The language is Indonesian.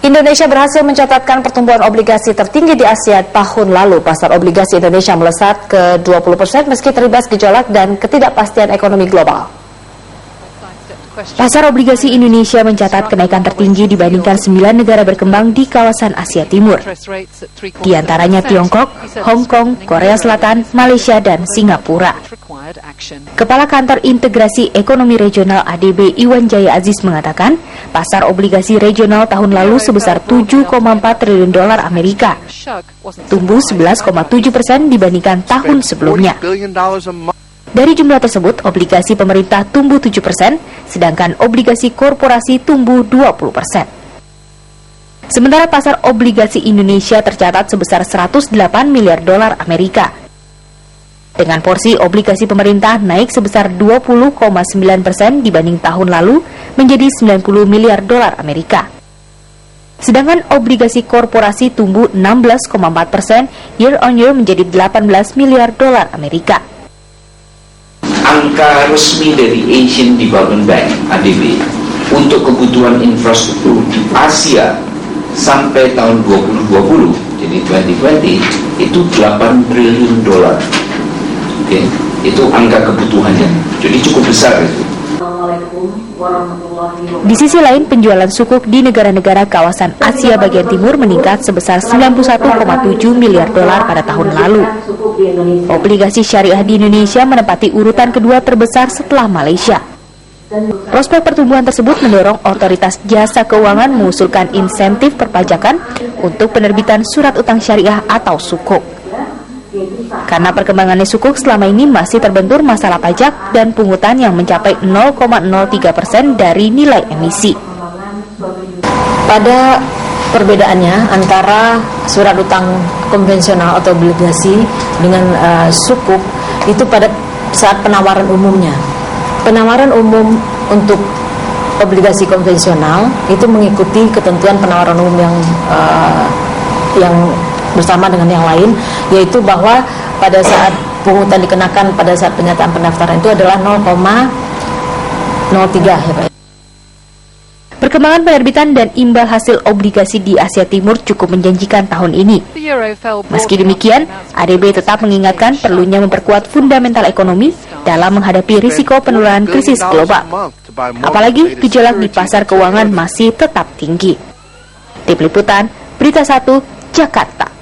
Indonesia berhasil mencatatkan pertumbuhan obligasi tertinggi di Asia tahun lalu. Pasar obligasi Indonesia melesat ke 20% meski terlibat gejolak dan ketidakpastian ekonomi global. Pasar obligasi Indonesia mencatat kenaikan tertinggi dibandingkan 9 negara berkembang di kawasan Asia Timur. Di antaranya Tiongkok, Hong Kong, Korea Selatan, Malaysia, dan Singapura. Kepala Kantor Integrasi Ekonomi Regional ADB Iwan Jaya Aziz mengatakan, pasar obligasi regional tahun lalu sebesar 7,4 triliun dolar Amerika, tumbuh 11,7% dibandingkan tahun sebelumnya. Dari jumlah tersebut, obligasi pemerintah tumbuh 7%, sedangkan obligasi korporasi tumbuh 20%. Sementara pasar obligasi Indonesia tercatat sebesar 108 miliar dolar Amerika. Dengan porsi obligasi pemerintah naik sebesar 20,9% dibanding tahun lalu menjadi 90 miliar dolar Amerika. Sedangkan obligasi korporasi tumbuh 16,4% year on year menjadi 18 miliar dolar Amerika. Angka resmi dari Asian Development Bank (ADB) untuk kebutuhan infrastruktur di Asia sampai tahun 2020, jadi 2020 itu 8 triliun dolar. Oke, itu angka kebutuhannya. Jadi cukup besar itu. Di sisi lain, penjualan sukuk di negara-negara kawasan Asia bagian timur meningkat sebesar 91,7 miliar dolar pada tahun lalu. Obligasi syariah di Indonesia menempati urutan kedua terbesar setelah Malaysia. Prospek pertumbuhan tersebut mendorong otoritas jasa keuangan mengusulkan insentif perpajakan untuk penerbitan surat utang syariah atau sukuk. Karena perkembangannya sukuk selama ini masih terbentur masalah pajak dan pungutan yang mencapai 0,03% dari nilai emisi. Pada perbedaannya antara surat utang konvensional atau obligasi dengan sukuk itu pada saat penawaran umumnya. Penawaran umum untuk obligasi konvensional itu mengikuti ketentuan penawaran umum yang bersama dengan yang lain, yaitu bahwa pada saat pungutan dikenakan pada saat penyataan pendaftaran itu adalah 0,03 ya Pak. Perkembangan penerbitan dan imbal hasil obligasi di Asia Timur cukup menjanjikan tahun ini. Meski demikian, ADB tetap mengingatkan perlunya memperkuat fundamental ekonomi dalam menghadapi risiko penularan krisis global. Apalagi gejolak di pasar keuangan masih tetap tinggi. Tim Liputan, Berita 1, Jakarta.